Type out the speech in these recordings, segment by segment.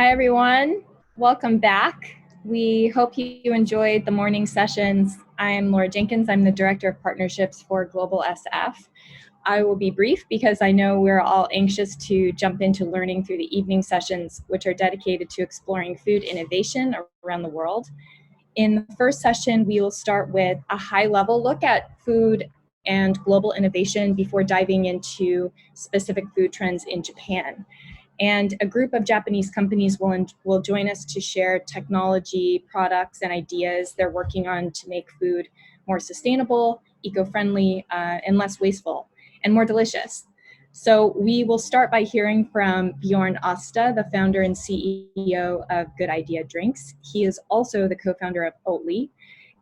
Hi, everyone. Welcome back. We hope you enjoyed the morning sessions. I'm Laura Jenkins. I'm the Director of Partnerships for Global SF. I will be brief because I know we're all anxious to jump into learning through the evening sessions, which are dedicated to exploring food innovation around the world. In the first session, we will start with a high-level look at food and global innovation before diving into specific food trends in Japan. And a group of Japanese companies will join us to share technology, products, and ideas they're working on to make food more sustainable, eco-friendly, and less wasteful, and more delicious. So we will start by hearing from Bjorn Asta, the founder and CEO of Good Idea Drinks. He is also the co-founder of Oatly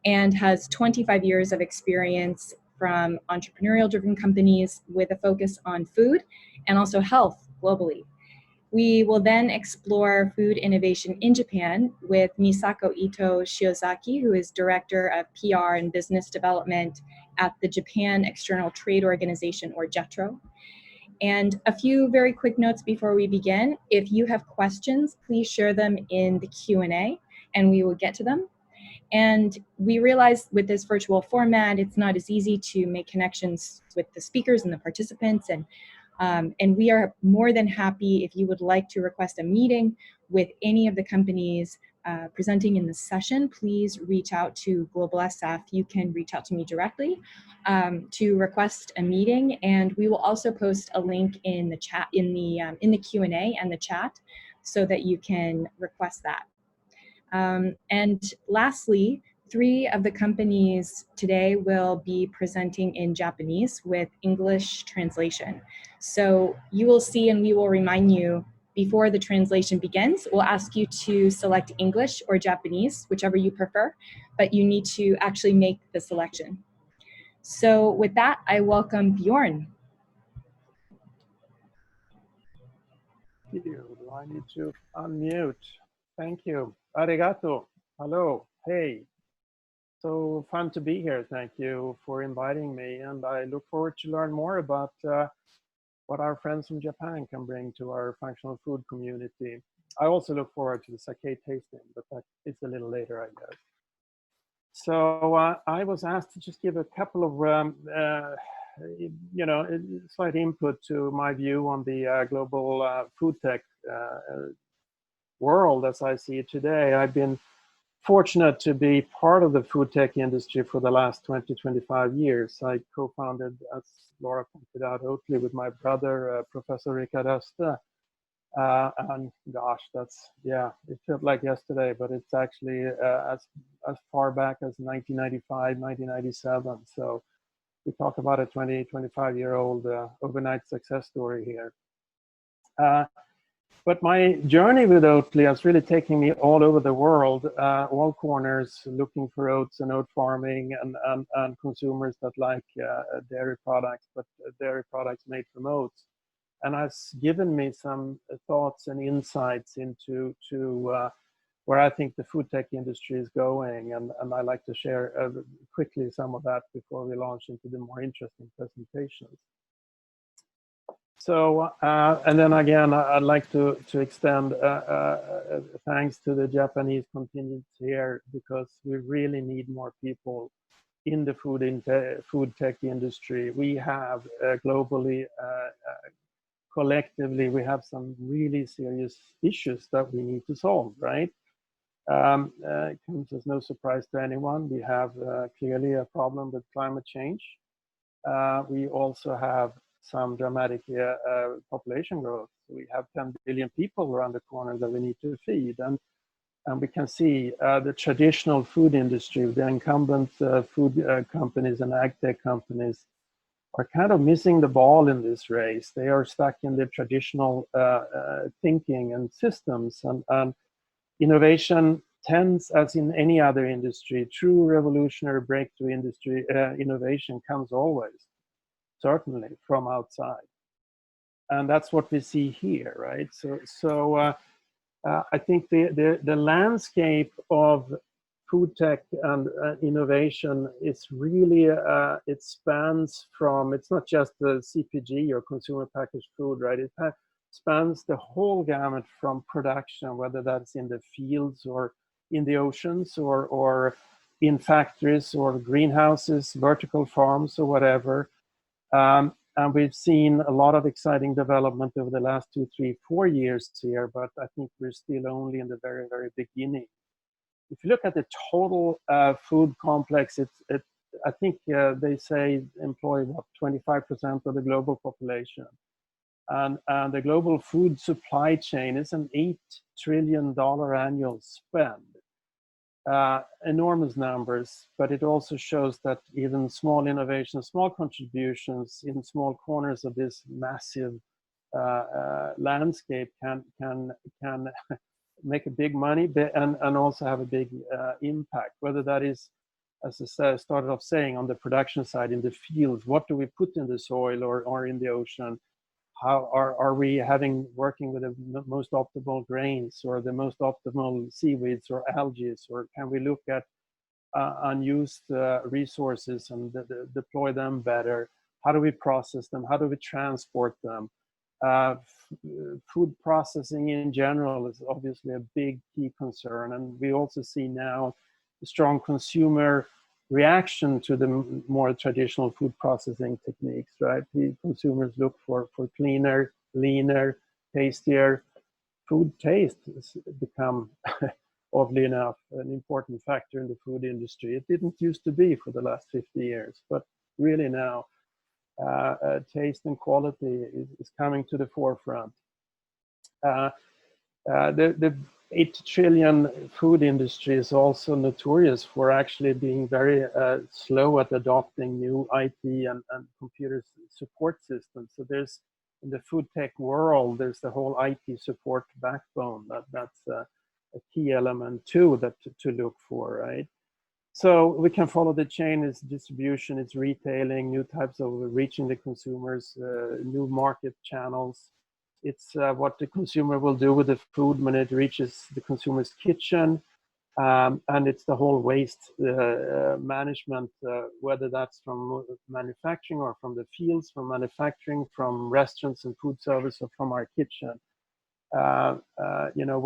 and has 25 years of experience from entrepreneurial-driven companies with a focus on food and also health globally. We will then explore food innovation in Japan with Misako Ito Shiozaki, who is Director of PR and Business Development at the Japan External Trade Organization, or JETRO. And a few very quick notes before we begin. If you have questions, please share them in the Q&A and we will get to them. And we realize with this virtual format, it's not as easy to make connections with the speakers and the participants. And we are more than happy if you would like to request a meeting with any of the companies presenting in this session. Please reach out to Global SF. You can reach out to me directly to request a meeting, and we will also post a link in the chat, in the Q&A and the chat, so that you can request that. And lastly, 3 of the companies today will be presenting in Japanese with English translation. So you will see, and we will remind you before the translation begins. We'll ask you to select English or Japanese, whichever you prefer, but you need to actually make the selection. So with that, I welcome Bjorn. Thank you. Do I need to unmute? Thank you. Arigato. Hello. Hey. So fun to be here. Thank you for inviting me. And I look forward to learn more about what our friends from Japan can bring to our functional food community. I also look forward to the sake tasting, but that is a little later, I guess. So I was asked to just give a couple of, slight input to my view on the global food tech world as I see it today. I've been fortunate to be part of the food tech industry for the last 20-25 years. I co-founded, as Laura pointed out, Oatly with my brother, Professor Richard Öste. And gosh, it felt like yesterday, but it's actually as far back as 1995, 1997. So we talk about a 25-year-old overnight success story here. But my journey with Oatly is really taking me all over the world, all corners, looking for oats and oat farming and consumers that like dairy products, but dairy products made from oats. And has given me some thoughts and insights into where I think the food tech industry is going. And I like to share quickly some of that before we launch into the more interesting presentations. So, and then again, I'd like to extend thanks to the Japanese contingent here, because we really need more people in the food tech industry. We have globally, collectively, we have some really serious issues that we need to solve, right? It comes as no surprise to anyone. We have clearly a problem with climate change. We also have some dramatic population growth. We have 10 billion people around the corner that we need to feed. And we can see the traditional food industry, the incumbent food companies and ag tech companies are kind of missing the ball in this race. They are stuck in their traditional thinking and systems. And innovation tends, as in any other industry, true revolutionary breakthrough industry innovation comes always, certainly, from outside. And that's what we see here, right? So I think the landscape of food tech and innovation is really, it spans from, it's not just the CPG or consumer packaged food, right? It spans the whole gamut from production, whether that's in the fields or in the oceans or in factories or greenhouses, vertical farms or whatever. And we've seen a lot of exciting development over the last 2, 3, 4 years here, but I think we're still only in the very, very beginning. If you look at the total food complex, I think they say employ about 25% of the global population. And the global food supply chain is an $8 trillion annual spend. Enormous numbers, but it also shows that even small innovations, small contributions in small corners of this massive landscape can make a big money and also have a big impact, whether that is, as I started off saying, on the production side in the fields, what do we put in the soil or in the ocean? How are we working with the most optimal grains or the most optimal seaweeds or algae, or can we look at unused resources and deploy them better? How do we process them? How do we transport them? Food processing in general is obviously a big key concern, and we also see now a strong consumer reaction to the more traditional food processing techniques, right? The consumers look for cleaner, leaner, tastier. Food taste has become, oddly enough, an important factor in the food industry. It didn't used to be for the last 50 years, but really now, taste and quality is coming to the forefront. The 8 trillion food industry is also notorious for actually being very slow at adopting new IT and computer support systems. So there's, in the food tech world, there's the whole IT support backbone. That's a key element too to look for, right? So we can follow the chain, it's distribution, it's retailing, new types of reaching the consumers, new market channels. It's what the consumer will do with the food when it reaches the consumer's kitchen. And it's the whole waste management, whether that's from manufacturing or from the fields, from manufacturing, from restaurants and food service, or from our kitchen.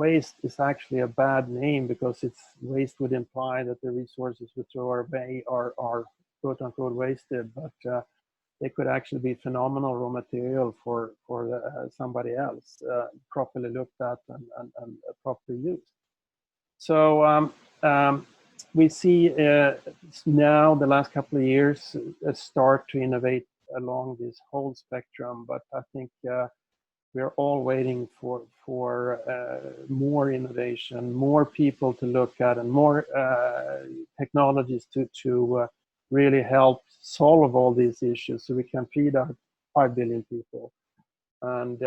Waste is actually a bad name because waste would imply that the resources we throw away are quote unquote wasted, but they could actually be phenomenal raw material for somebody else, properly looked at and properly used. So we see now the last couple of years a start to innovate along this whole spectrum, but I think we're all waiting for more innovation, more people to look at, and more technologies to really help solve all these issues so we can feed our 5 billion people. And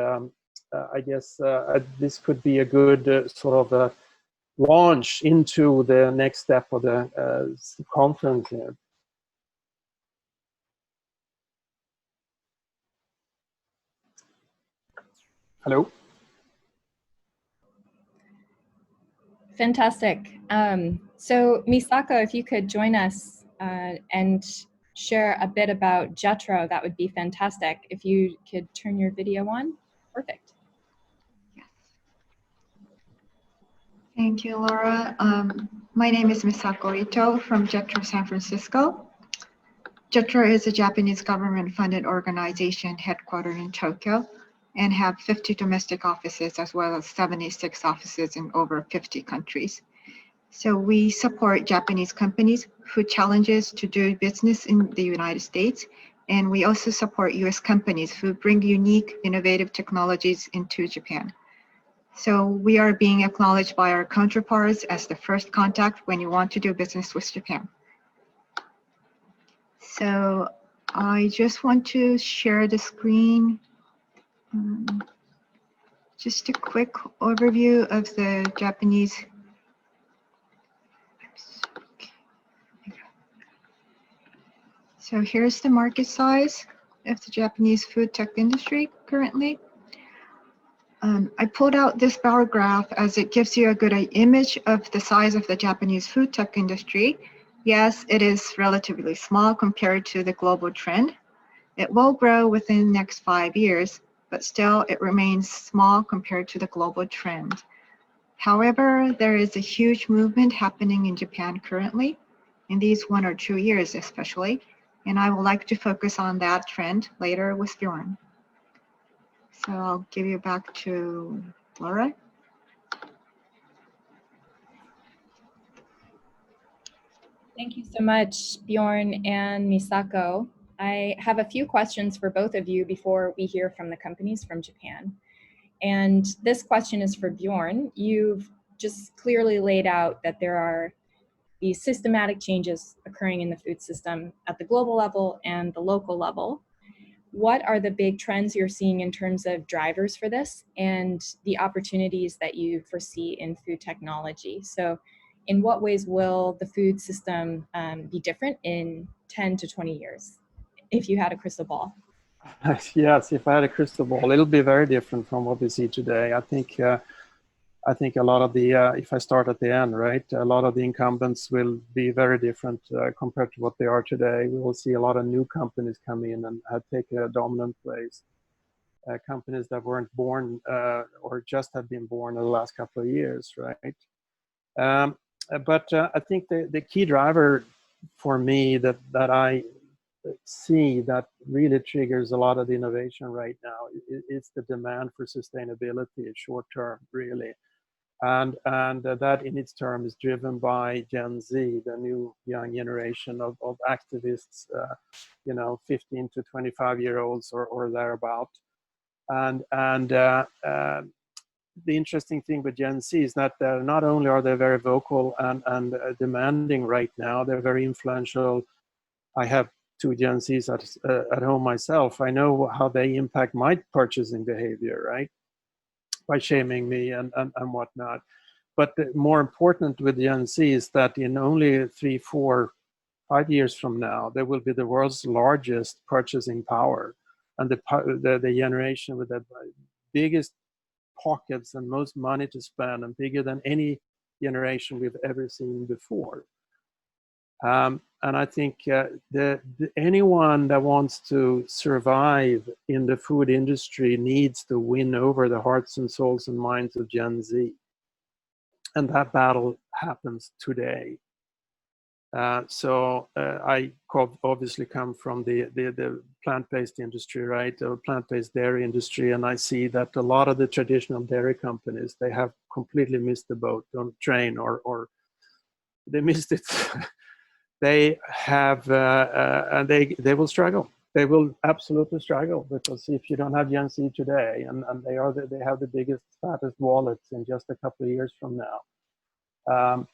I guess this could be a good sort of a launch into the next step of the conference here. Hello? Fantastic. So Misako, if you could join us and share a bit about JETRO, that would be fantastic. If you could turn your video on, perfect. Yes. Thank you, Laura. My name is Misako Ito from JETRO San Francisco. JETRO is a Japanese government-funded organization headquartered in Tokyo and have 50 domestic offices as well as 76 offices in over 50 countries. So we support Japanese companies who challenges to do business in the United States, and we also support US companies who bring unique, innovative technologies into Japan. So we are being acknowledged by our counterparts as the first contact when you want to do business with Japan. So I just want to share the screen. Just a quick overview of the Japanese. So here's the market size of the Japanese food tech industry currently. I pulled out this bar graph as it gives you a good image of the size of the Japanese food tech industry. Yes, it is relatively small compared to the global trend. It will grow within the next 5 years, but still it remains small compared to the global trend. However, there is a huge movement happening in Japan currently, in these 1 or 2 years especially, and I would like to focus on that trend later with Bjorn. So I'll give you back to Laura. Thank you so much, Bjorn and Misako. I have a few questions for both of you before we hear from the companies from Japan. And this question is for Bjorn. You've just clearly laid out that there are these systematic changes occurring in the food system at the global level and the local level. What are the big trends you're seeing in terms of drivers for this and the opportunities that you foresee in food technology? So in what ways will the food system be different in 10 to 20 years, if you had a crystal ball? Yes, if I had a crystal ball, it'll be very different from what we see today. I think a lot of the, if I start at the end, right, a lot of the incumbents will be very different compared to what they are today. We will see a lot of new companies come in and take a dominant place. Companies that weren't born or just have been born in the last couple of years, right? But I think the key driver for me that I see that really triggers a lot of the innovation right now, it's the demand for sustainability short term, really. And that in its term is driven by Gen Z, the new young generation of activists, 15 to 25-year-olds or thereabout. And the interesting thing with Gen Z is that not only are they very vocal and demanding right now, they're very influential. I have 2 Gen Zs at home myself. I know how they impact my purchasing behavior, right? By shaming me and whatnot. But more important with Gen Z is that in only 3, 4, 5 years from now, there will be the world's largest purchasing power, and the generation with the biggest pockets and most money to spend, and bigger than any generation we've ever seen before. And I think anyone that wants to survive in the food industry needs to win over the hearts and souls and minds of Gen Z. And that battle happens today. So I obviously come from the plant-based industry, right? The plant-based dairy industry, and I see that a lot of the traditional dairy companies, they have completely missed the boat on train, or they missed it. They have, and they will struggle. They will absolutely struggle, because if you don't have Gen Z today, and they have the biggest, fattest wallets in just a couple of years from now,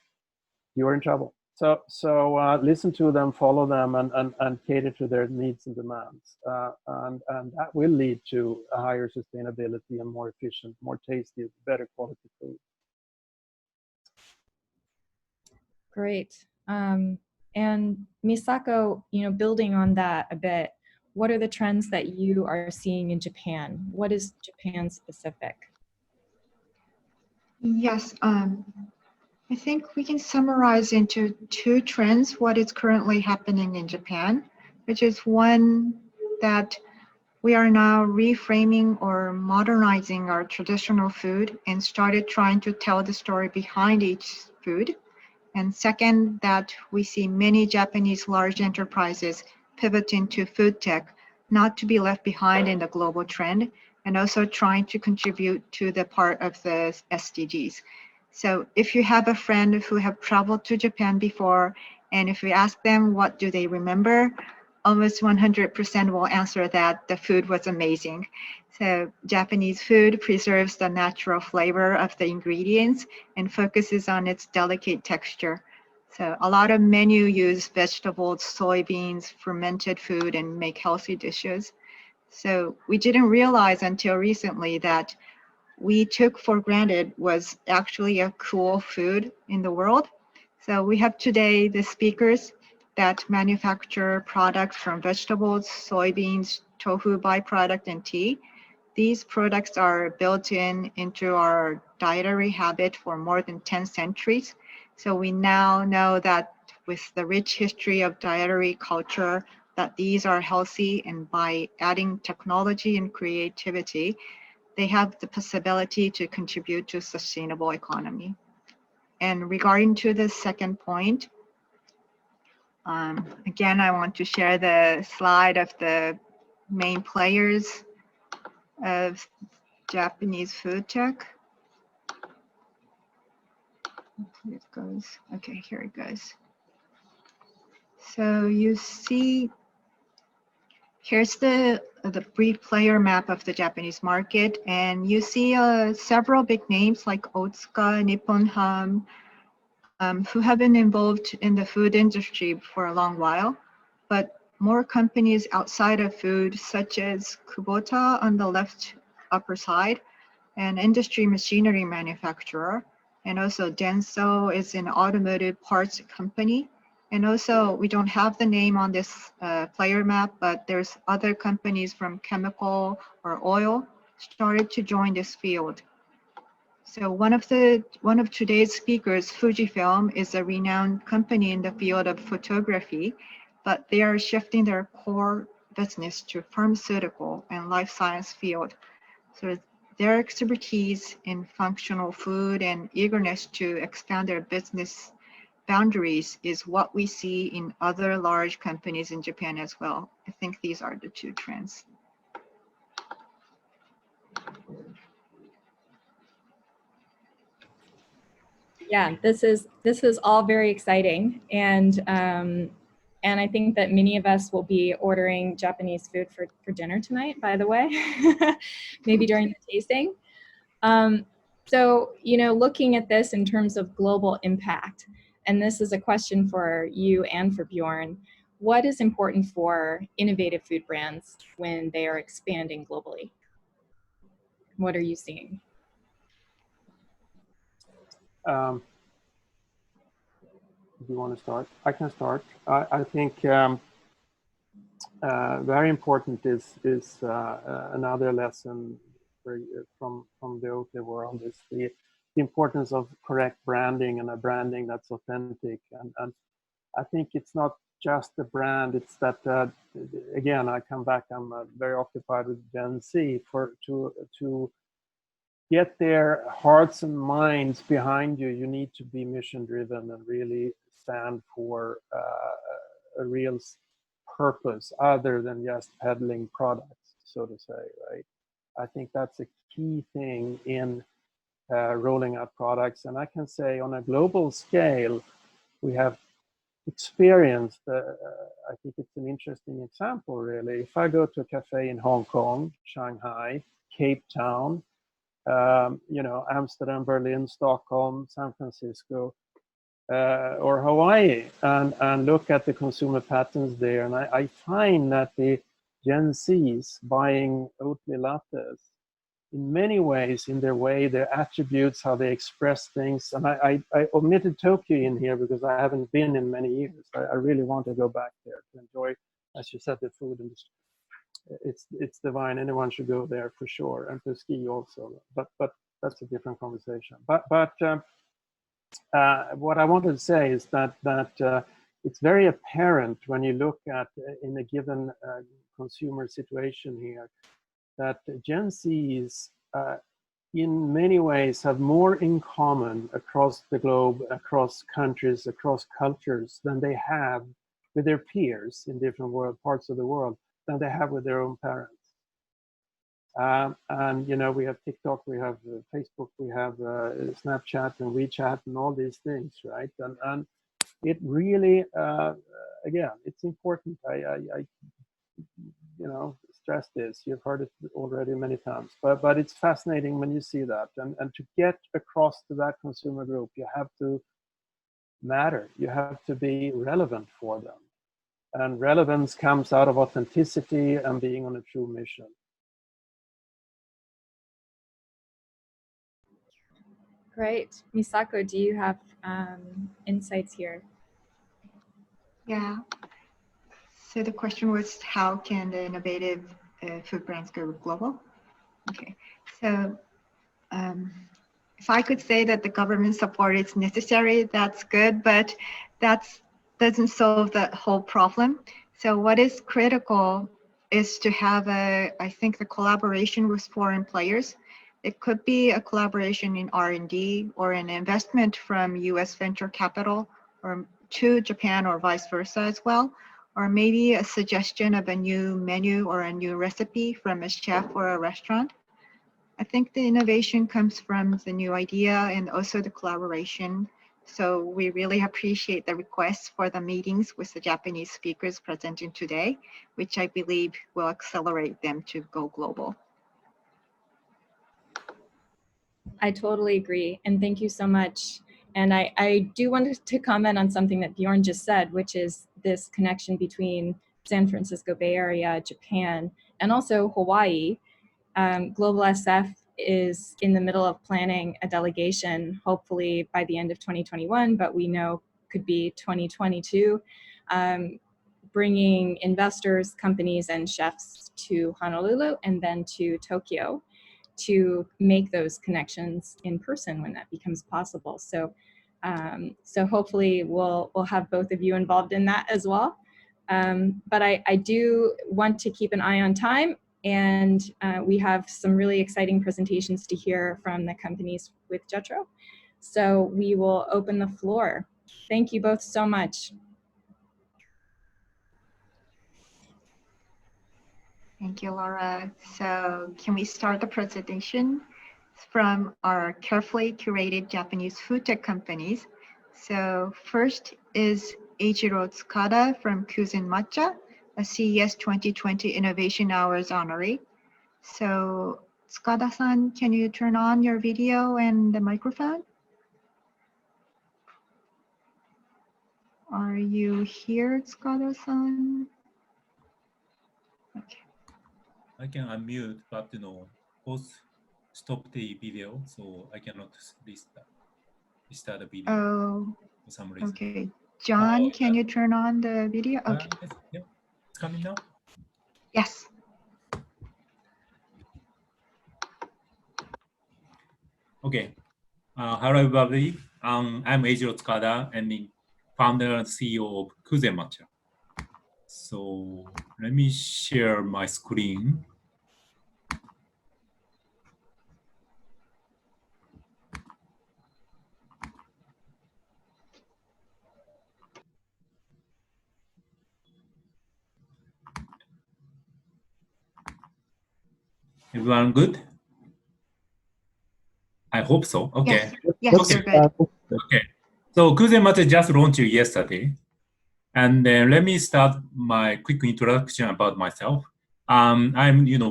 you're in trouble. So listen to them, follow them, and cater to their needs and demands, and that will lead to a higher sustainability and more efficient, more tasty, better quality food. Great. And Misako, building on that a bit, what are the trends that you are seeing in Japan? What is Japan specific? Yes, I think we can summarize into 2 trends what is currently happening in Japan, which is one, that we are now reframing or modernizing our traditional food and started trying to tell the story behind each food. And second, that we see many Japanese large enterprises pivoting to food tech, not to be left behind in the global trend, and also trying to contribute to the part of the SDGs. So if you have a friend who have traveled to Japan before, and if we ask them what do they remember, almost 100% will answer that the food was amazing. So Japanese food preserves the natural flavor of the ingredients and focuses on its delicate texture. So a lot of menu use vegetables, soybeans, fermented food, and make healthy dishes. So we didn't realize until recently that we took for granted was actually a cool food in the world. So we have today the speakers that manufacture products from vegetables, soybeans, tofu byproduct, and tea. These products are built into our dietary habit for more than 10 centuries. So we now know that with the rich history of dietary culture, that these are healthy, and by adding technology and creativity, they have the possibility to contribute to sustainable economy. And regarding to the second point, again, I want to share the slide of the main players of Japanese food tech. Here it goes. Okay, here it goes. So you see, here's the brief player map of the Japanese market, and you see several big names like Otsuka, Nippon Ham, who have been involved in the food industry for a long while, but more companies outside of food, such as Kubota on the left upper side, an industry machinery manufacturer, and also Denso is an automotive parts company. And also, we don't have the name on this player map, but there's other companies from chemical or oil started to join this field. So one of today's speakers, Fujifilm, is a renowned company in the field of photography, but they are shifting their core business to pharmaceutical and life science field. So their expertise in functional food and eagerness to expand their business boundaries is what we see in other large companies in Japan as well. I think these are the two trends. Yeah, this is all very exciting, and I think that many of us will be ordering Japanese food for dinner tonight, by the way, maybe during the tasting. So, you know, looking at this in terms of global impact, and this is a question for you and for Bjorn, what is important for innovative food brands when they are expanding globally? What are you seeing? Do you want to start? I can start. I think very important is another lesson from the OK world is the importance of correct branding and a branding that's authentic. And I think it's not just the brand, it's that, again, I come back, I'm very occupied with Gen Z to get their hearts and minds behind you. You need to be mission driven and really stand for a real purpose other than just peddling products, so to say, right? I think that's a key thing in rolling out products. And I can say on a global scale, we have experienced, I think it's an interesting example, really. If I go to a cafe in Hong Kong, Shanghai, Cape Town, you know, Amsterdam, Berlin, Stockholm, San Francisco, or Hawaii, and look at the consumer patterns there, and I find that the Gen Zs buying Oatly lattes, in many ways, in their way, their attributes, how they express things, and I omitted Tokyo in here because I haven't been in many years. I really want to go back there to enjoy, as you said, the food industry. It's divine. Anyone should go there for sure, and to ski also. But that's a different conversation. But what I wanted to say is that it's very apparent when you look at in a given consumer situation here that Gen Zs in many ways have more in common across the globe, across countries, across cultures than they have with their peers in different parts of the world than they have with their own parents. And you know, we have TikTok, we have Facebook, we have Snapchat and WeChat and all these things, right? And it really, again, it's important. I you know, stress this. You've heard it already many times, but it's fascinating when you see that. And to get across to that consumer group, you have to matter. You have to be relevant for them. And relevance comes out of authenticity and being on a true mission. Great. Misako, do you have insights here? Yeah. So the question was, how can the innovative food brands go global? Okay. So if I could say that the government support is necessary, that's good, but that doesn't solve the whole problem. So what is critical is to have I think the collaboration with foreign players. It could be a collaboration in R&D or an investment from US venture capital or to Japan or vice versa as well, or maybe a suggestion of a new menu or a new recipe from a chef or a restaurant. I think the innovation comes from the new idea and also the collaboration. So we really appreciate the requests for the meetings with the Japanese speakers presenting today, which I believe will accelerate them to go global. I totally agree. And thank you so much. And I do want to comment on something that Bjorn just said, which is this connection between San Francisco Bay Area, Japan, and also Hawaii. Global SF is in the middle of planning a delegation, hopefully by the end of 2021, but we know could be 2022, bringing investors, companies, and chefs to Honolulu and then to Tokyo to make those connections in person when that becomes possible. So, so hopefully we'll have both of you involved in that as well. But I do want to keep an eye on time, and we have some really exciting presentations to hear from the companies with JETRO. So we will open the floor. Thank you both so much. Thank you, Laura. So can we start the presentation from our carefully curated Japanese food tech companies? So first is Eiichiro Tsukada from Kuzen Matcha, a CES 2020 Innovation Hours honoree. So Tsukada-san, can you turn on your video and the microphone? Are you here, Tsukada-san? Okay. I can unmute, but both stop the video, so I cannot restart the video for some reason. Okay. John, can you turn on the video? Okay. Yes, yeah. It's coming now? Yes. Okay. Hello, everybody. I'm Eiichiro Tsukada, and the founder and CEO of Kuzen Matcha. So let me share my screen. Everyone good? I hope so. Okay. Yes, okay. You're good. Okay. So Kuzen Matcha just launched yesterday. And then let me start my quick introduction about myself. I'm,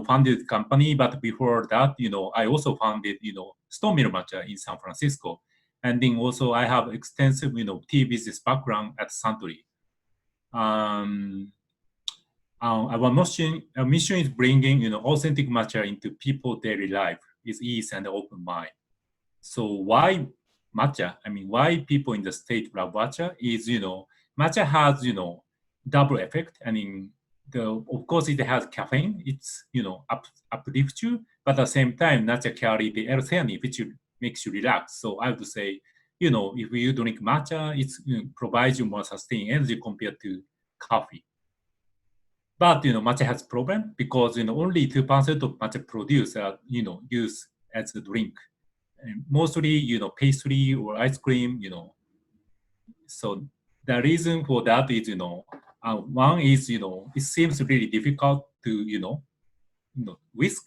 founded company, but before that, I also founded, Stone Mill Matcha in San Francisco. And then also I have extensive, tea business background at Suntory. Our mission is bringing, authentic matcha into people's daily life with ease and open mind. So why matcha? I mean, why people in the state love matcha is, matcha has, double effect. I mean, of course it has caffeine. It's, uplifts you, but at the same time, matcha carry the L-theanine, which makes you relax. So I would say, if you drink matcha, it provides you more sustained energy compared to coffee. But matcha has problem because only 2% of matcha produced are used as a drink, and mostly pastry or ice cream. So the reason for that is one is it seems really difficult to whisk.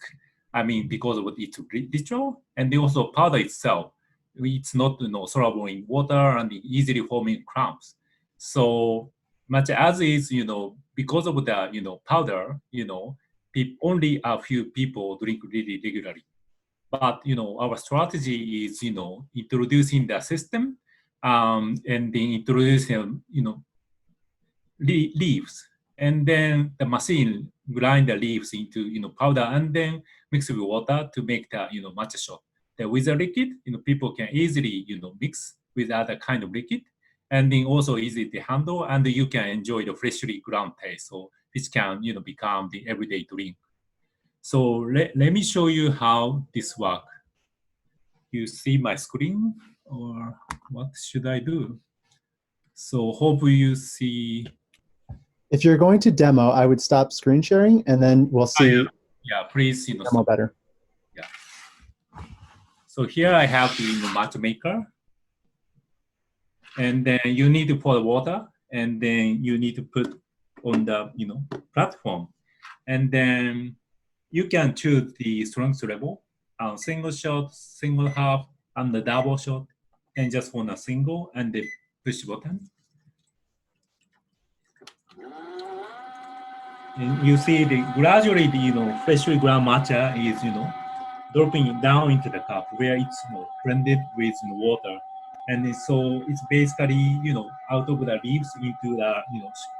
I mean, because of its ritual, and also powder itself, it's not soluble in water and easily forming clumps. So matcha as is, because of the powder, only a few people drink really regularly. But our strategy is introducing the system, and then introducing leaves, and then the machine grind the leaves into powder, and then mix with water to make the matcha shot. Then with the liquid, people can easily mix with other kind of liquid, and then also easy to handle, and you can enjoy the freshly ground taste, so which can become the everyday drink. So let me show you how this works. You see my screen, or what should I do? So hope you see. If you're going to demo, I would stop screen sharing, and then we'll see Yeah, please, demo better. Yeah. So here I have the matcha maker. And then you need to pour the water, and then you need to put on the platform. And then you can choose the strength level, single shot, single half, and the double shot, and just on a single, and the push button. And you see gradually the freshly ground matcha is dropping down into the cup where it's blended with water, and so it's basically out of the leaves into the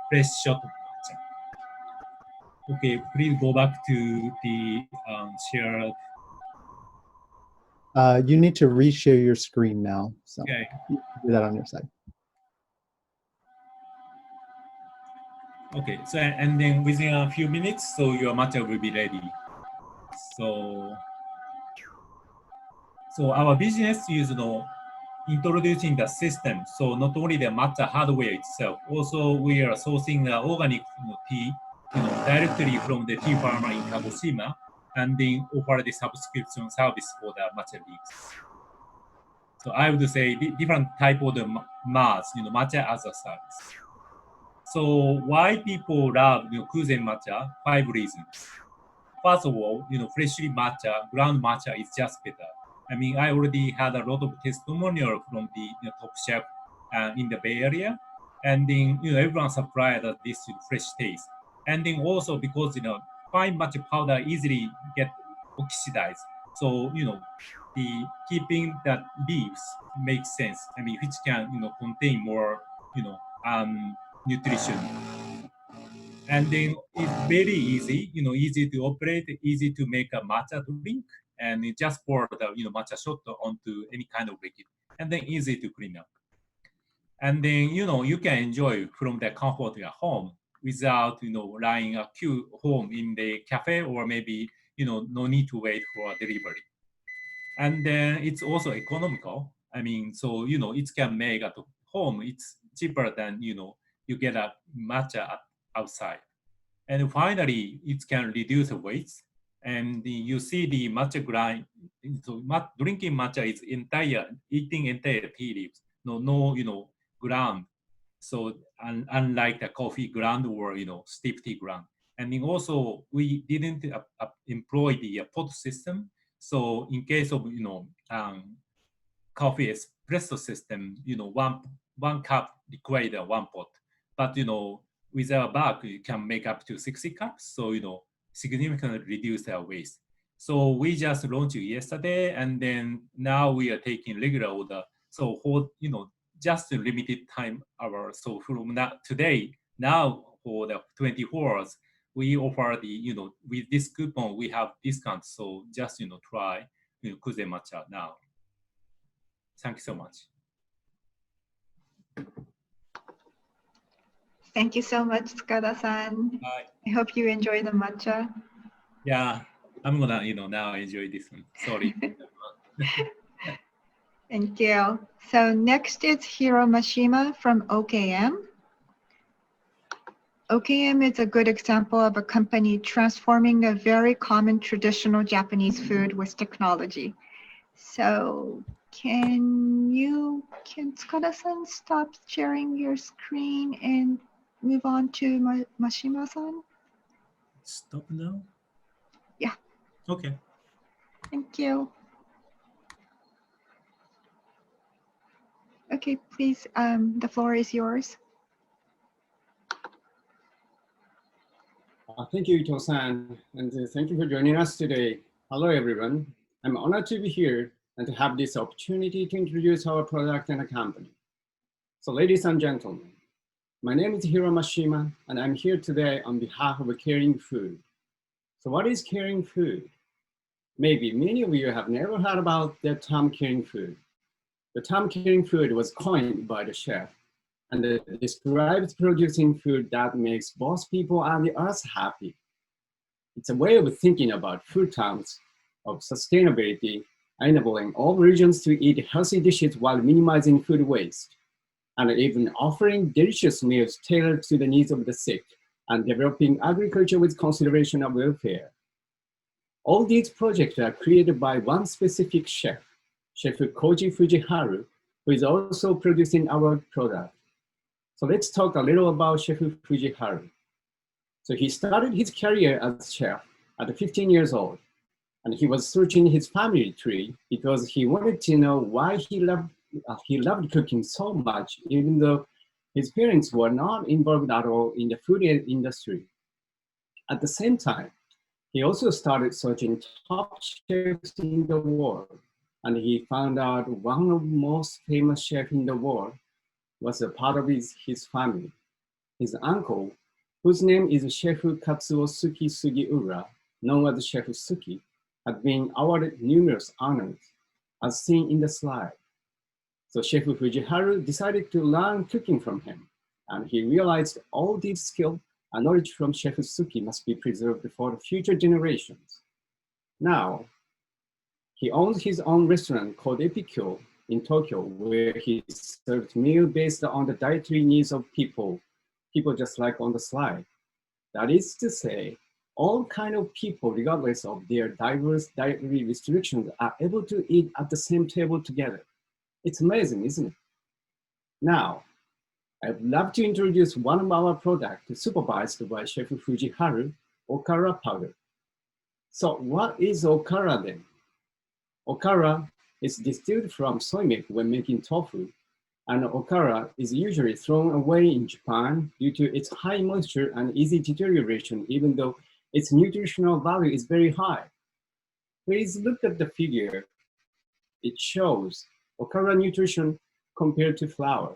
fresh shot of matcha. Okay, please go back to the shared. You need to reshare your screen now. So Okay. you can do that on your side. Okay, so and then within a few minutes, so your matcha will be ready. So our business is introducing the system. So not only the matcha hardware itself, also we are sourcing the organic tea directly from the tea farmer in Kagoshima, and then offer the subscription service for the matcha leaves. So I would say different type of the matcha as a service. So why people love Kuzen matcha? 5 reasons. First of all, freshly matcha, ground matcha is just better. I mean, I already had a lot of testimonial from the top chef in the Bay Area, and then everyone's surprised at this fresh taste. And then also because fine matcha powder easily get oxidized, so the keeping that leaves makes sense. I mean, which can contain more nutrition. And then it's very easy, easy to operate, easy to make a matcha drink, and it just pour the matcha shot onto any kind of liquid, and then easy to clean up. And then you can enjoy from the comfort of your home without lying a queue home in the cafe, or maybe no need to wait for a delivery. And then it's also economical. I mean, so it can make at home. It's cheaper than you get a matcha outside. And finally, it can reduce waste. And you see the matcha grind. So drinking matcha is eating entire tea leaves. No, ground. So unlike the coffee ground or steep tea ground. And then also we didn't employ the pot system. So in case of coffee espresso system, one cup required one pot. But with our bag, you can make up to 60 cups. So significantly reduce our waste. So we just launched yesterday, and then now we are taking regular order. So for just a limited time hours. So from today, now for the 24 hours, we offer the with this coupon we have discounts. So just try Kuzen matcha now. Thank you so much. Thank you so much, Tsukada-san. I hope you enjoy the matcha. Yeah, I'm gonna now enjoy this one. Sorry. Thank you. So next is Hiro Mashima from OKM. OKM is a good example of a company transforming a very common traditional Japanese food with technology. So can Tsukada-san stop sharing your screen and move on to Mashima-san? Stop now? Yeah. Okay. Thank you. Okay, please, the floor is yours. Thank you, Ito-san, and thank you for joining us today. Hello, everyone. I'm honored to be here and to have this opportunity to introduce our product and the company. So ladies and gentlemen, my name is Hiro Mashima, and I'm here today on behalf of Caring Food. So what is Caring Food? Maybe many of you have never heard about the term Caring Food. The term Caring Food was coined by the chef, and it describes producing food that makes both people and the earth happy. It's a way of thinking about food terms of sustainability, enabling all regions to eat healthy dishes while minimizing food waste, and even offering delicious meals tailored to the needs of the sick and developing agriculture with consideration of welfare. All these projects are created by one specific chef, Chef Koji Fujiharu, who is also producing our product. So let's talk a little about Chef Fujiharu. So he started his career as chef at 15 years old, and he was searching his family tree because he wanted to know why he loved cooking so much, even though his parents were not involved at all in the food industry. At the same time, he also started searching top chefs in the world, and he found out one of the most famous chefs in the world was a part of his family. His uncle, whose name is Chef Katsuo Suki Sugiura, known as Chef Suki, had been awarded numerous honors, as seen in the slide. So Chef Fujiharu decided to learn cooking from him, and he realized all these skills and knowledge from Chef Suki must be preserved for the future generations. Now, he owns his own restaurant called Epicure in Tokyo, where he served meals based on the dietary needs of people just like on the slide. That is to say, all kinds of people, regardless of their diverse dietary restrictions, are able to eat at the same table together. It's amazing, isn't it? Now, I'd love to introduce one of our products supervised by Chef Fujiharu, OKARA powder. So what is OKARA then? OKARA is distilled from soy milk when making tofu, and OKARA is usually thrown away in Japan due to its high moisture and easy deterioration, even though its nutritional value is very high. Please look at the figure. It shows OKARA nutrition compared to flour.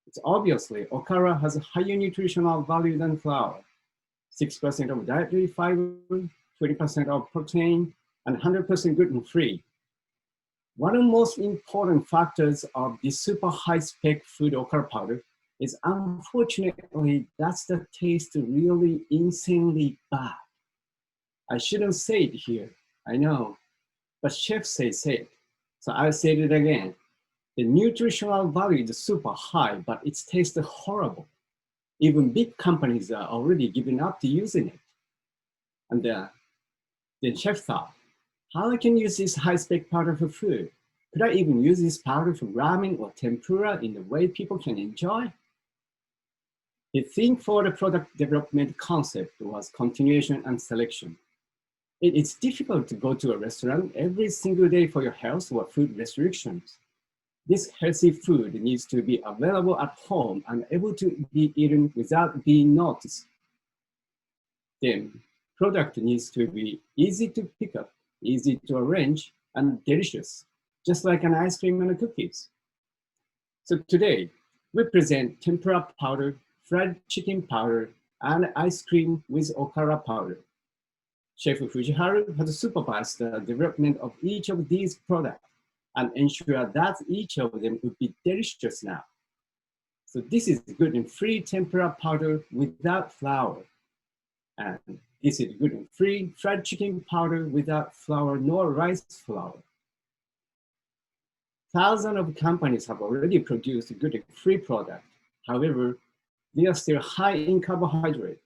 It's obviously OKARA has a higher nutritional value than flour. 6% of dietary fiber, 20% of protein, and 100% gluten-free. One of the most important factors of this super high-spec food OKARA powder is, unfortunately, that's the taste really insanely bad. I shouldn't say it here, I know, but chefs say it. So I'll say it again. The nutritional value is super high, but it tastes horrible. Even big companies are already giving up to using it. And then chef thought, how I can use this high-spec powder for food? Could I even use this powder for ramen or tempura in the way people can enjoy? The thing for the product development concept was continuation and selection. It's difficult to go to a restaurant every single day for your health or food restrictions. This healthy food needs to be available at home and able to be eaten without being noticed. Then, product needs to be easy to pick up, easy to arrange, and delicious, just like an ice cream and cookies. So today, we present tempura powder, fried chicken powder, and ice cream with OKARA powder. Chef Fujiharu has supervised the development of each of these products and ensured that each of them would be delicious now. So this is gluten-free tempura powder without flour. And this is gluten-free fried chicken powder without flour nor rice flour. Thousands of companies have already produced gluten-free products. However, they are still high in carbohydrate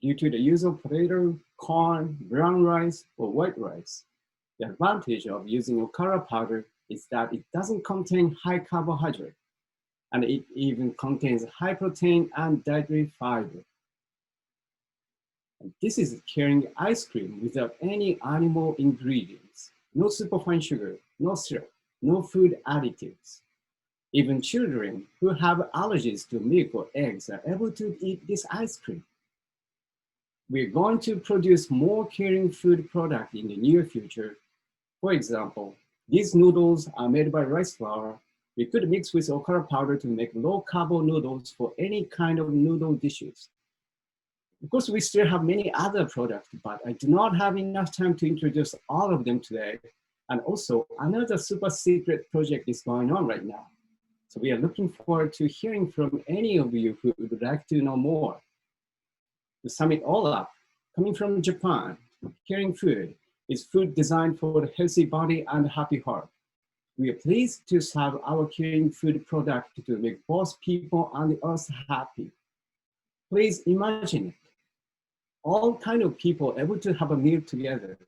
due to the use of potato, corn, brown rice, or white rice. The advantage of using OKARA powder is that it doesn't contain high carbohydrate, and it even contains high protein and dietary fiber. And this is carrying ice cream without any animal ingredients, no superfine sugar, no syrup, no food additives. Even children who have allergies to milk or eggs are able to eat this ice cream. We're going to produce more caring food products in the near future. For example, these noodles are made by rice flour. We could mix with OKARA powder to make low-carb noodles for any kind of noodle dishes. Of course, we still have many other products, but I do not have enough time to introduce all of them today. And also, another super secret project is going on right now. So we are looking forward to hearing from any of you who would like to know more. To sum it all up, coming from Japan, caring food is food designed for the healthy body and happy heart. We are pleased to serve our caring food product to make both people and the earth happy. Please imagine it. all kind of people able to have a meal together.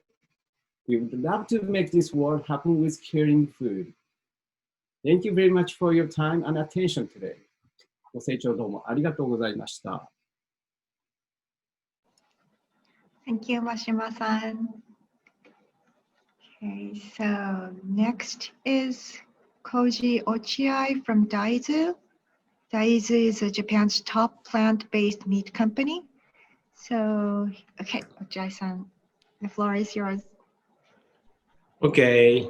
We would love to make this world happen with caring food. Thank you very much for your time and attention today. ご清聴どうもありがとうございました。Thank you, Mashima-san. Okay, so next is Koji Ochiai from Daizu. Daizu is Japan's top plant-based meat company. So, okay, Ochiai-san, the floor is yours. Okay.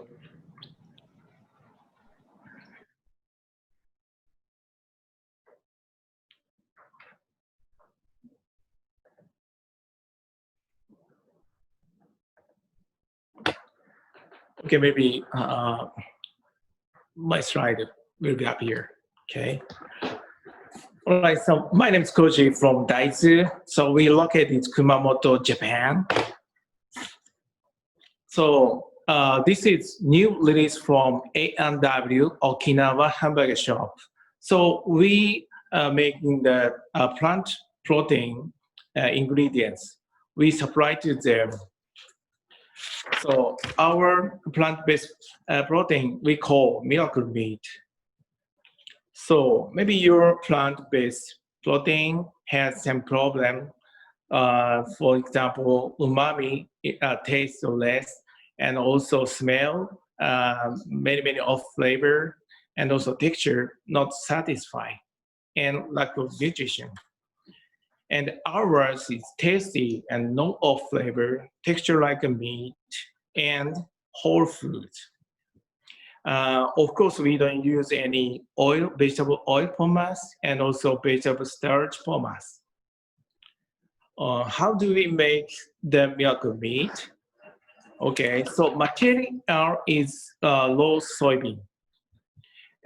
Okay, maybe my slide will be up here. Okay. All right, so my name is Koji from Daizu. So we located in Kumamoto, Japan. So this is new release from A&W Okinawa hamburger shop. So we are making the plant protein ingredients. We supply to them. So our plant-based protein we call miracle meat. So maybe your plant-based protein has some problem. For example, umami tastes less, and also smell, many off flavor, and also texture not satisfying, and lack of nutrition. And ours is tasty and no off flavor, texture like a meat, and whole food. Of course, we don't use any oil, vegetable oil pomace, and also vegetable starch pomace. How do we make the miracle meat? Okay, so material is raw soybean.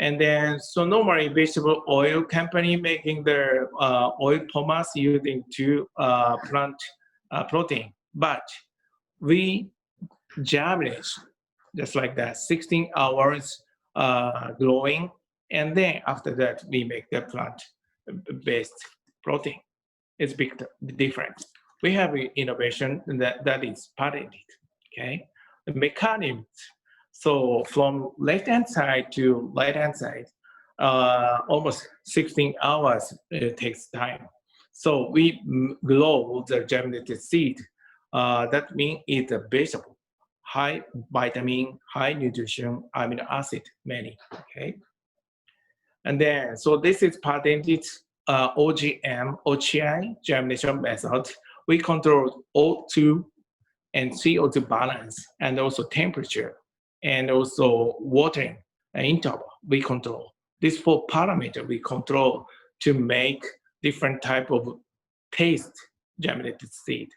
And then, so normally vegetable oil company making their oil pomace using two plant protein, but we germinate just like that, 16 hours growing, and then after that we make the plant-based protein. It's big different. We have innovation that is patented. Okay, the mechanism. So from left-hand side to right-hand side, almost 16 hours it takes time. So we grow the germinated seed. That means it's a vegetable, high vitamin, high nutrition, amino acid, many. Okay, and then so this is patented OGM, Ochiai germination method. We control O2 and CO2 balance, and also temperature, and also watering interval we control. These 4 parameters we control to make different type of taste germinated seed,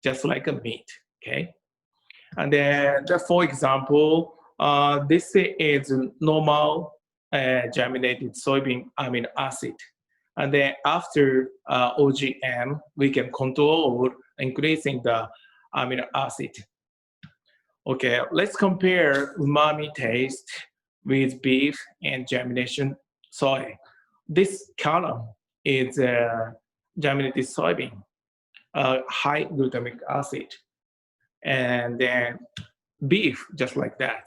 just like a meat, okay? And then, for example, this is normal germinated soybean amino acid. And then after OGM, we can control increasing the amino acid. Okay, let's compare umami taste with beef and germination soy. This column is germinated soybean, high glutamic acid, and then beef just like that,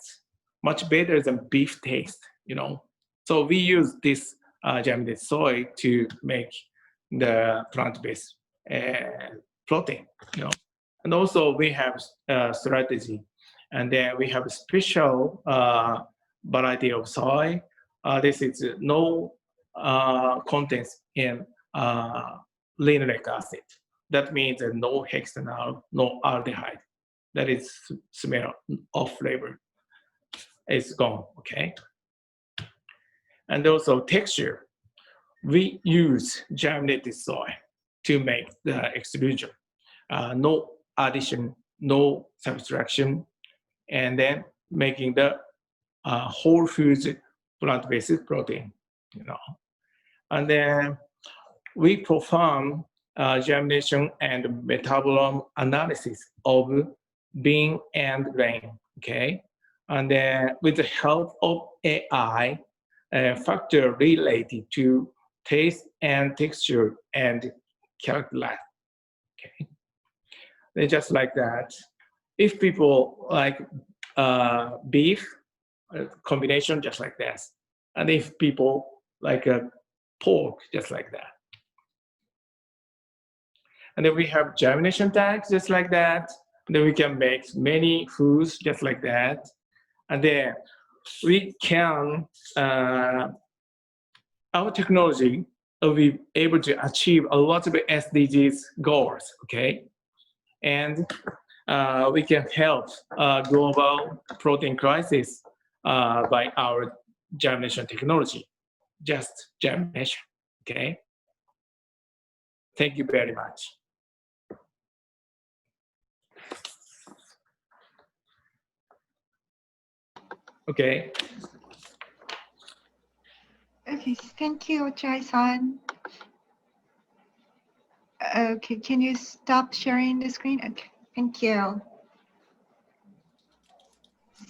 much better than beef taste, you know. So we use this germinated soy to make the plant-based protein, you know. And also we have strategy, and then we have a special variety of soy. This is no contents in linoleic acid. That means no hexanol, no aldehyde. That is smell of flavor. It's gone, okay? And also texture. We use germinated soy to make the extrusion. No addition, no subtraction, and then making the whole foods plant-based protein, you know. And then we perform germination and metabolism analysis of bean and grain, okay? And then with the help of AI, factor related to taste and texture and character, okay? Then just like that. If people like beef, combination just like this. And if people like pork, just like that. And then we have germination tanks just like that. And then we can make many foods just like that. And then we can, our technology will be able to achieve a lot of SDGs goals, okay? And we can help global protein crisis by our germination technology, just germination, okay? Thank you very much. Okay. Okay, thank you, Ochiai-san. Okay, can you stop sharing the screen? Okay, thank you.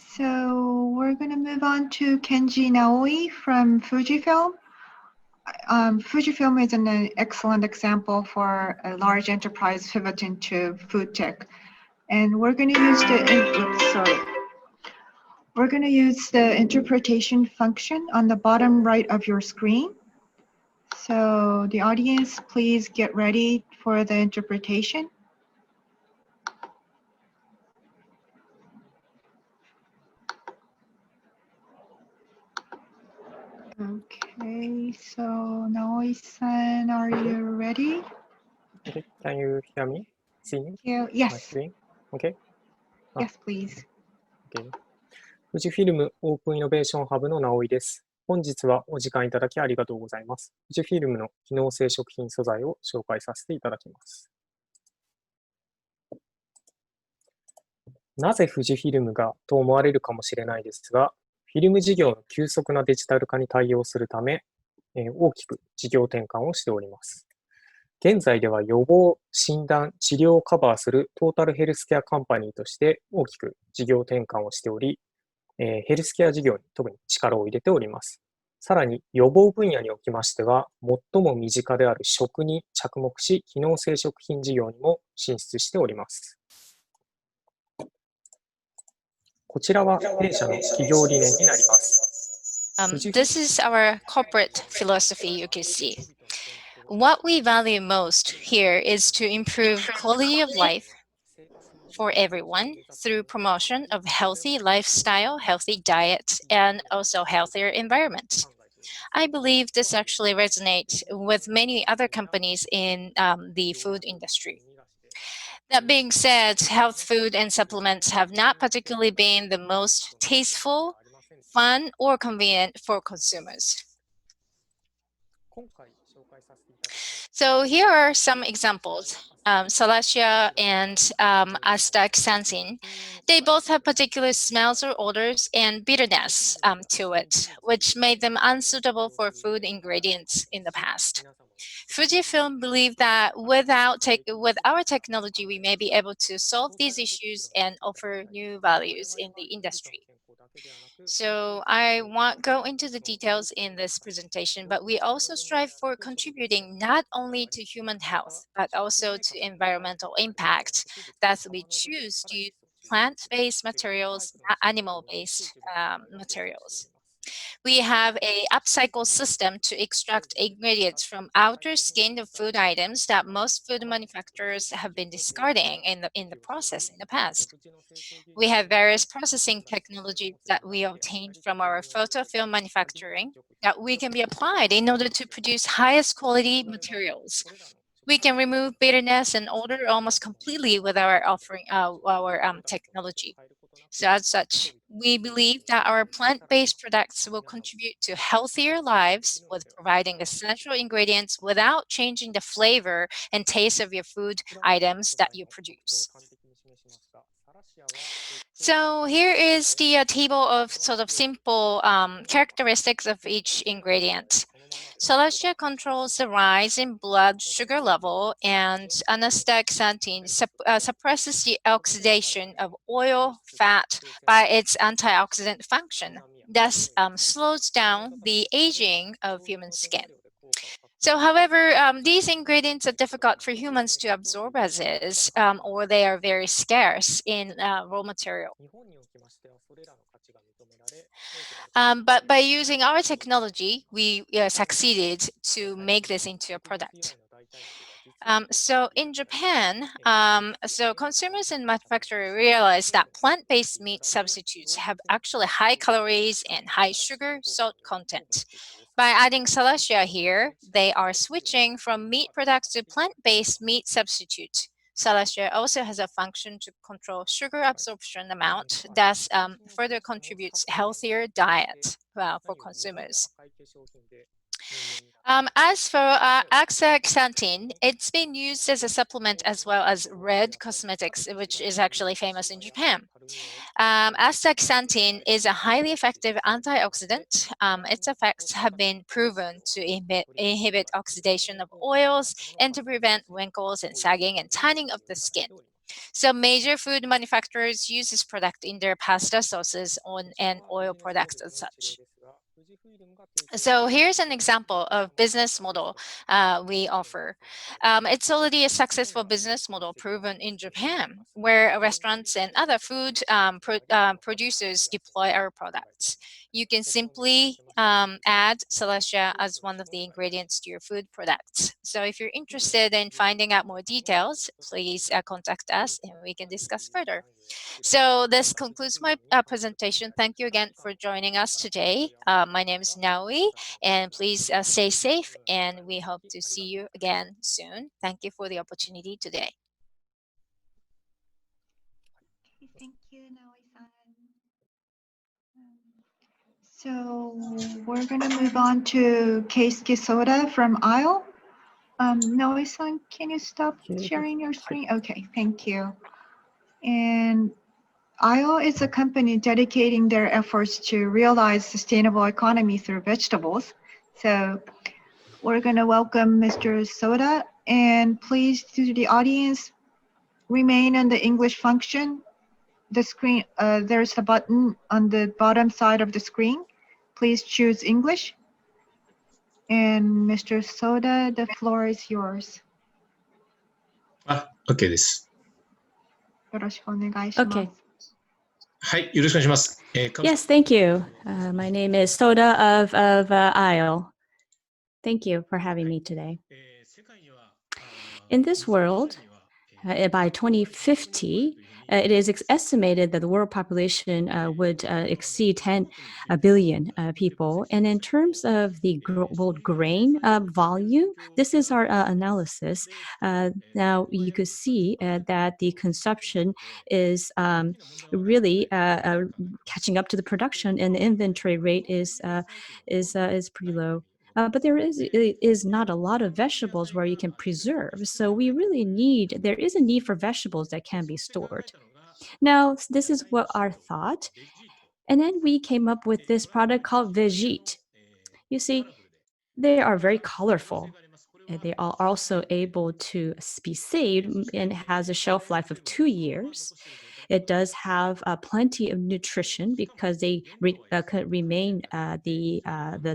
So we're going to move on to Kenji Naoi from Fujifilm. Fujifilm is an excellent example for a large enterprise pivoting to food tech. And we're going to use We're going to use the interpretation function on the bottom right of your screen. So the audience, please get ready for the interpretation. Okay, so Naoi-san, are you ready? Okay, can you hear me? See me? My Yes, screen? Okay. yes, please. Okay. 富士フィルムオープンイノベーションハブの直井です。本日はお時間いただきありがとうございます。富士フィルムの機能性食品素材を紹介させていただきます。なぜ富士フィルムがと思われるかもしれないですが、フィルム事業の急速なデジタル化に対応するため、大きく事業転換をしております。現在では予防、診断、治療をカバーするトータルヘルスケアカンパニーとして大きく事業転換をしており、ヘルスケア事業に特に力を入れております。さらに予防分野におきましては、最も身近である食に着目し、機能性食品事業にも進出しております。こちらは弊社の企業理念になります。This is our corporate philosophy, you can see. What we value most here is to improve quality of life for everyone through promotion of healthy lifestyle, healthy diet, and also healthier environment. I believe this actually resonates with many other companies in the food industry. That being said, health food and supplements have not particularly been the most tasteful, fun, or convenient for consumers. So here are some examples. Salacia and Astaxanthin, they both have particular smells or odors and bitterness to it, which made them unsuitable for food ingredients in the past. Fujifilm believed that with our technology, we may be able to solve these issues and offer new values in the industry. So I won't go into the details in this presentation, but we also strive for contributing not only to human health, but also to environmental impact, that we choose to use plant-based materials, not animal-based materials. We have an upcycle system to extract ingredients from outer skin of food items that most food manufacturers have been discarding in the process in the past. We have various processing technologies that we obtained from our photofilm manufacturing that we can be applied in order to produce highest quality materials. We can remove bitterness and odor almost completely with our technology. So as such, we believe that our plant-based products will contribute to healthier lives with providing essential ingredients without changing the flavor and taste of your food items that you produce. So here is the table of sort of simple characteristics of each ingredient. Salacia controls the rise in blood sugar level, and Astaxanthin suppresses the oxidation of oil, fat by its antioxidant function, thus slows down the aging of human skin. So, however, these ingredients are difficult for humans to absorb as is, or they are very scarce in raw material. But by using our technology, we succeeded to make this into a product. So in Japan, so consumers and manufacturers realize that plant-based meat substitutes have actually high calories and high sugar, salt content. By adding Salacia here, they are switching from meat products to plant-based meat substitute. Salacia also has a function to control sugar absorption amount, thus further contributes healthier diet for consumers. As for Astaxanthin, it's been used as a supplement as well as red cosmetics, which is actually famous in Japan. Astaxanthin is a highly effective antioxidant. Its effects have been proven to inhibit oxidation of oils and to prevent wrinkles and sagging and tanning of the skin. So major food manufacturers use this product in their pasta sauces and oil products and such. So here's an example of business model we offer. It's already a successful business model proven in Japan, where restaurants and other food producers deploy our products. You can simply add Celestia as one of the ingredients to your food products. So if you're interested in finding out more details, please contact us and we can discuss further. So this concludes my presentation. Thank you again for joining us today. My name is Naui, and please stay safe, and we hope to see you again soon. Thank you for the opportunity today. Okay, thank you, Naoi-san. So we're going to move on to Keisuke Soda from Isle. Naoi-san, can you stop sharing your screen? Okay, thank you. And Isle is a company dedicating their efforts to realize sustainable economy through vegetables. So we're going to welcome Mr. Soda, and please, to the audience, remain on the English function. The screen, there's a button on the bottom side of the screen. Please choose English. And Mr. Soda, the floor is yours. OK です。よろしくお願いします。 Okay. はい、よろしくお願いします。Yes, thank you. My name is Soda of Isle. Thank you for having me today. In this world, by 2050, it is estimated that the world population would exceed 10 billion people. And in terms of the world grain volume, this is our analysis. Now, you could see that the consumption is really catching up to the production, and the inventory rate is pretty low. But there is not a lot of vegetables where you can preserve. So we really there is a need for vegetables that can be stored. Now, this is what our thought. And then we came up with this product called Vegete. You see, they are very colorful. They are also able to be saved and has a shelf life of 2 years. It does have plenty of nutrition because they remain the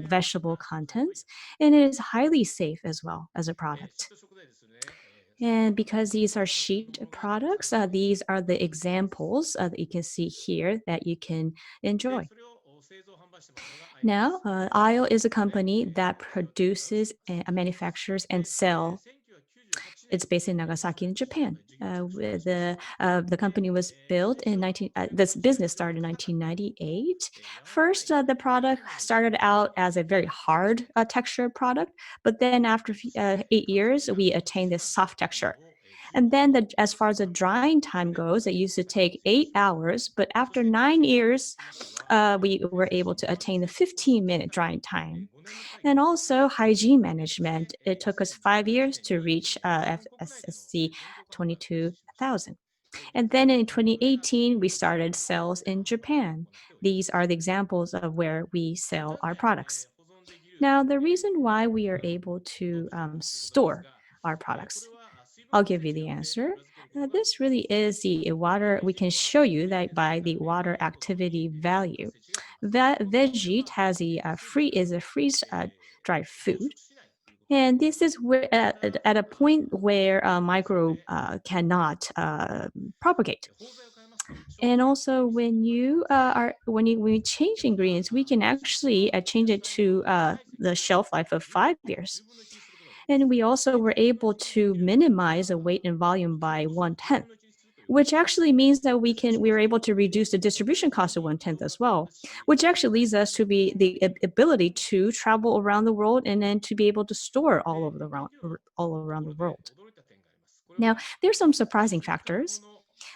vegetable contents, and it is highly safe as well as a product. And because these are sheet products, these are the examples that you can see here that you can enjoy. Now, Isle is a company that produces, manufactures, and sells. It's based in Nagasaki in Japan. The company was built in this business started in 1998. First, the product started out as a very hard texture product, but then after 8 years, we attained this soft texture. And then as far as the drying time goes, it used to take 8 hours, but after 9 years, we were able to attain the 15-minute drying time. And also hygiene management. It took us 5 years to reach FSC 22,000. And then in 2018, we started sales in Japan. These are the examples of where we sell our products. Now, the reason why we are able to store our products, I'll give you the answer. This really is the water. We can show you that by the water activity value. Vegete has is a freeze dried food, And this is where, at a point where micro cannot propagate. And also, when you when you change ingredients, we can actually change it to the shelf life of 5 years. And we also were able to minimize the weight and volume by 1/10, which actually means that we were able to reduce the distribution cost of 1/10 as well, which actually leads us to be the ability to travel around the world and then to be able to store all around the world. Now, there's some surprising factors.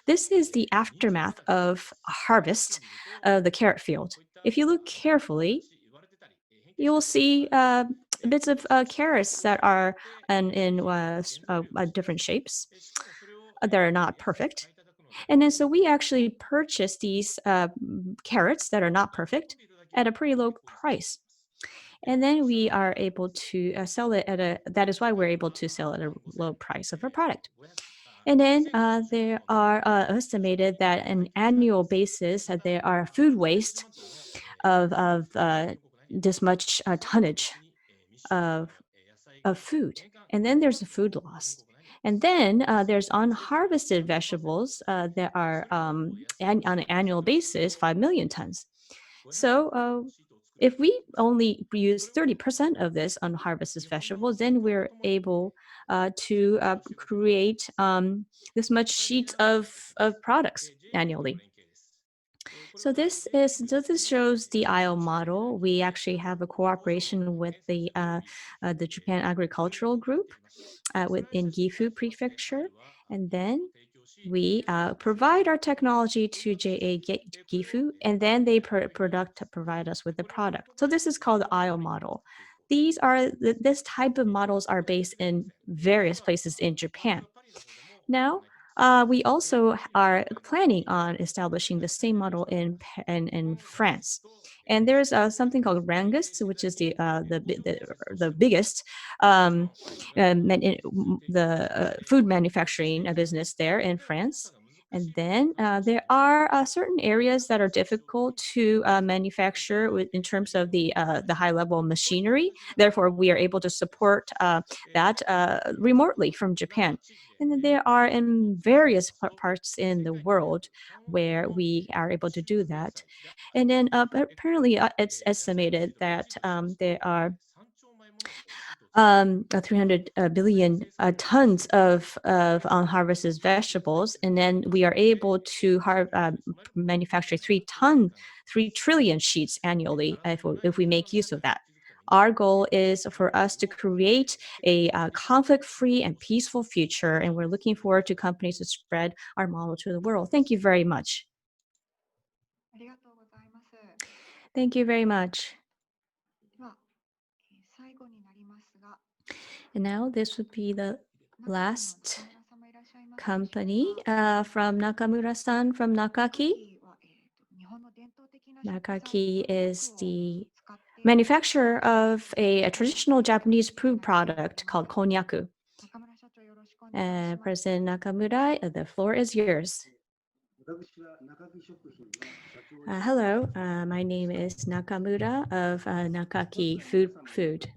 This is the aftermath of a harvest of the carrot field. If you look carefully, you will see bits of carrots that are in different shapes that are not perfect. And then so we actually purchase these carrots that are not perfect at a pretty low price. And then we are able to sell it that is why we're able to sell at a low price of our product. And then there are estimated that an annual basis that there are food waste of this much tonnage of food. And then there's a food loss. And then there's unharvested vegetables that are on an annual basis 5 million tons. So if we only use 30% of this unharvested vegetables, then we're able to create this much sheets of products annually. So this shows the aisle model. We actually have a cooperation with the Japan Agricultural Group within Gifu Prefecture, and then we provide our technology to JA Gifu, and then they provide us with the product. So this is called the aisle model. This type of models are based in various places in Japan. Now, we also are planning on establishing the same model in France. And there's something called Rangus, which is the biggest food manufacturing business there in France. And then there are certain areas that are difficult to manufacture in terms of the high level machinery. Therefore, we are able to support that remotely from Japan. And then there are in various parts in the world where we are able to do that. And then apparently it's estimated that there are 300 billion tons of unharvested vegetables, and then we are able to manufacture 3 trillion sheets annually if we make use of that. Our goal is for us to create a conflict-free and peaceful future, and we're looking forward to companies to spread our model to the world. Thank you very much. Thank you very much. And now this would be the last company from Nakamura-san from Nakaki. Nakaki is the manufacturer of a traditional Japanese food product called konnyaku. President Nakamura, the floor is yours. Hello, my name is Nakamura of Nakaki Food.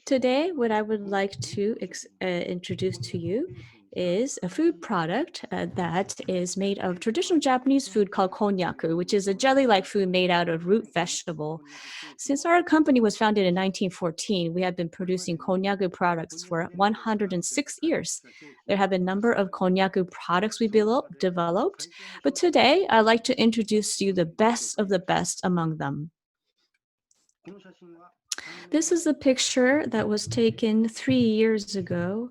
Today, what I would like to introduce to you is a food product that is made of traditional Japanese food called konnyaku, which is a jelly-like food made out of root vegetable. Since our company was founded in 1914, we have been producing konnyaku products for 106 years. There have been a number of konnyaku products we developed, but today I'd like to introduce to you the best of the best among them. This is a picture that was taken 3 years ago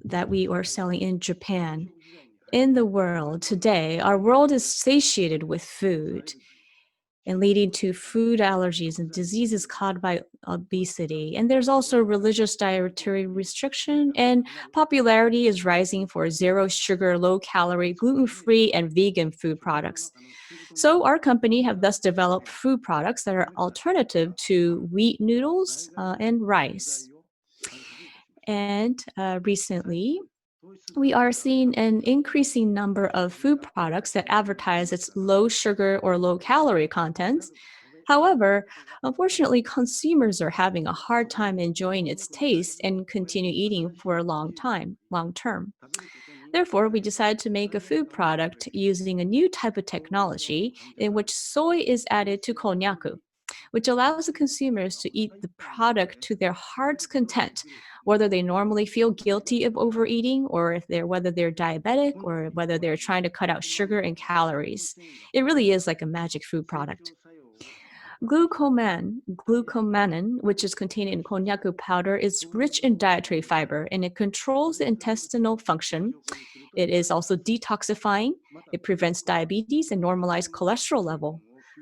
that we are selling in Japan. In the world today, our world is satiated with food and leading to food allergies and diseases caused by obesity. And there's also religious dietary restriction, and popularity is rising for zero sugar, low calorie, gluten-free, and vegan food products. So our company have thus developed food products that are alternative to wheat noodles and rice. And recently, we are seeing an increasing number of food products that advertise its low sugar or low calorie contents, However, unfortunately, consumers are having a hard time enjoying its taste and continue eating for a long term. Therefore, we decided to make a food product using a new type of technology in which soy is added to konnyaku, which allows the consumers to eat the product to their heart's content, whether they normally feel guilty of overeating or whether they're diabetic or whether they're trying to cut out sugar and calories. It really is like a magic food product. Glucomannan, which is contained in konnyaku powder, is rich in dietary fiber and it controls the intestinal function. It is also detoxifying. It prevents diabetes and normalizes cholesterol level.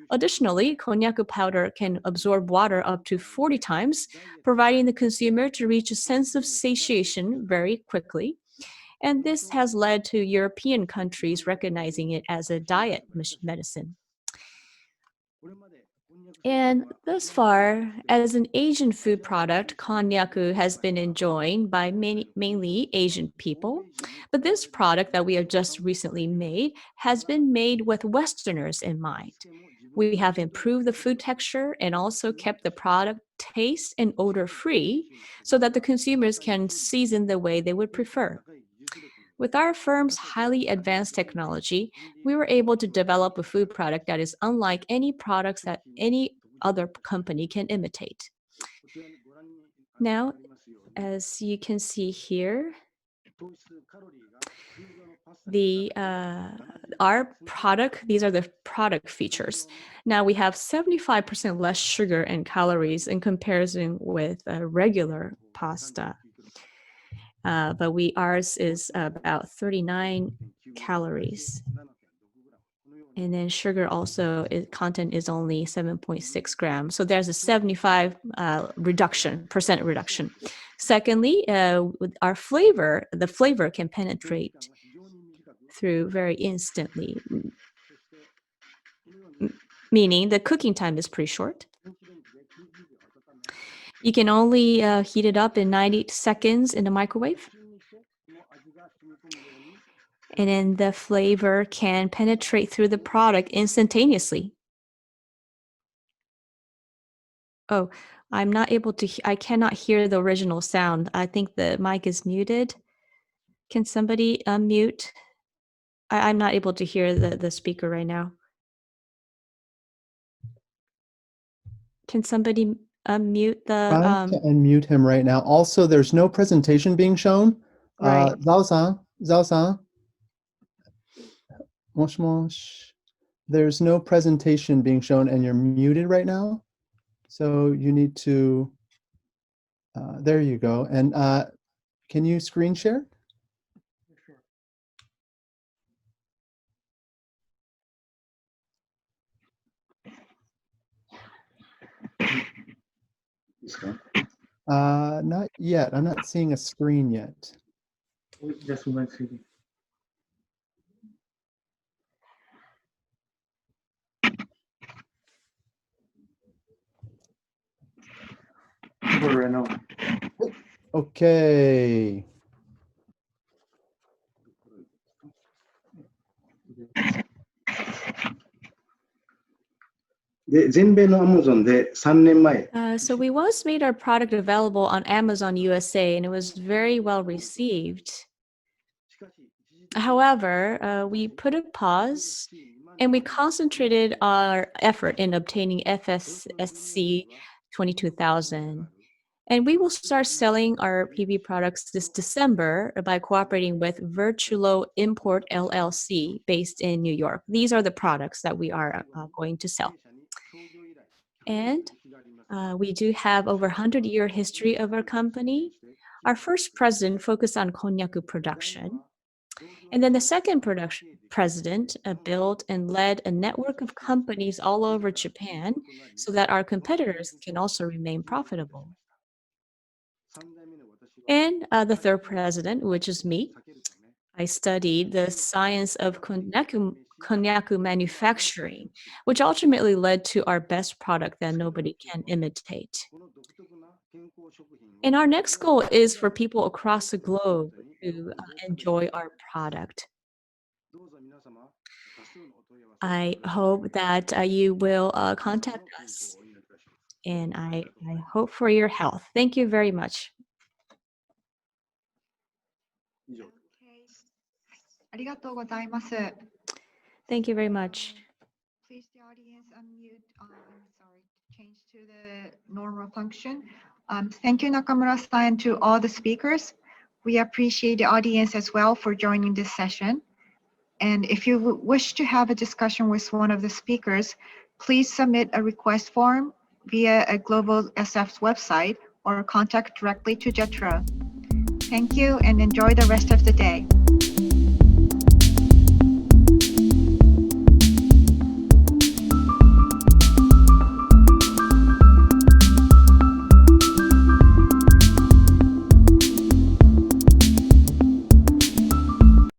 Additionally, konnyaku powder can absorb water up to 40 times, providing the consumer to reach a sense of satiation very quickly. And this has led to European countries recognizing it as a diet medicine. And thus far, as an Asian food product, konnyaku has been enjoyed by mainly Asian people. But this product that we have just recently made has been made with Westerners in mind. We have improved the food texture and also kept the product taste and odor free so that the consumers can season the way they would prefer. With our firm's highly advanced technology, we were able to develop a food product that is unlike any products that any other company can imitate. Now, as you can see here, our product, these are the product features. Now we have 75% less sugar and calories in comparison with regular pasta. But ours is about 39 calories. And then sugar also content is only 7.6 grams. So there's a 75% reduction. Secondly, with our flavor, the flavor can penetrate through very instantly, meaning the cooking time is pretty short. You can only heat it up in 90 seconds in the microwave. And then the flavor can penetrate through the product instantaneously. Oh, I'm not able to, I cannot hear the original sound. I think the mic is muted. Can somebody unmute? I'm not able to hear the speaker right now. Can somebody unmute the... Trying to unmute him right now. Also, there's no presentation being shown. Right. Zhao-san, mosh mosh. There's no presentation being shown and you're muted right now. So you need to, there you go. And can you screen share? Not yet. I'm not seeing a screen yet. Just one second. Okay. So we once made our product available on Amazon USA and it was very well received. However, we put a pause and we concentrated our effort in obtaining FSSC 22000. And we will start selling our PB products this December by cooperating with Virtulo Import LLC based in New York. These are the products that we are going to sell. And we do have over 100-year history of our company. Our first president focused on konnyaku production. And then the second president built and led a network of companies all over Japan so that our competitors can also remain profitable. And the third president, which is me, I studied the science of konnyaku manufacturing, which ultimately led to our best product that nobody can imitate. And our next goal is for people across the globe to enjoy our product. I hope that you will contact us, and I hope for your health. Thank you very much. ありがとうございます。 Thank you very much. Please, the audience, unmute. I'm sorry, change to the normal function. Thank you, Nakamura-san, to all the speakers. We appreciate the audience as well for joining this session. And if you wish to have a discussion with one of the speakers, please submit a request form via a Global SF's website or contact directly to JETRO. Thank you and enjoy the rest of the day.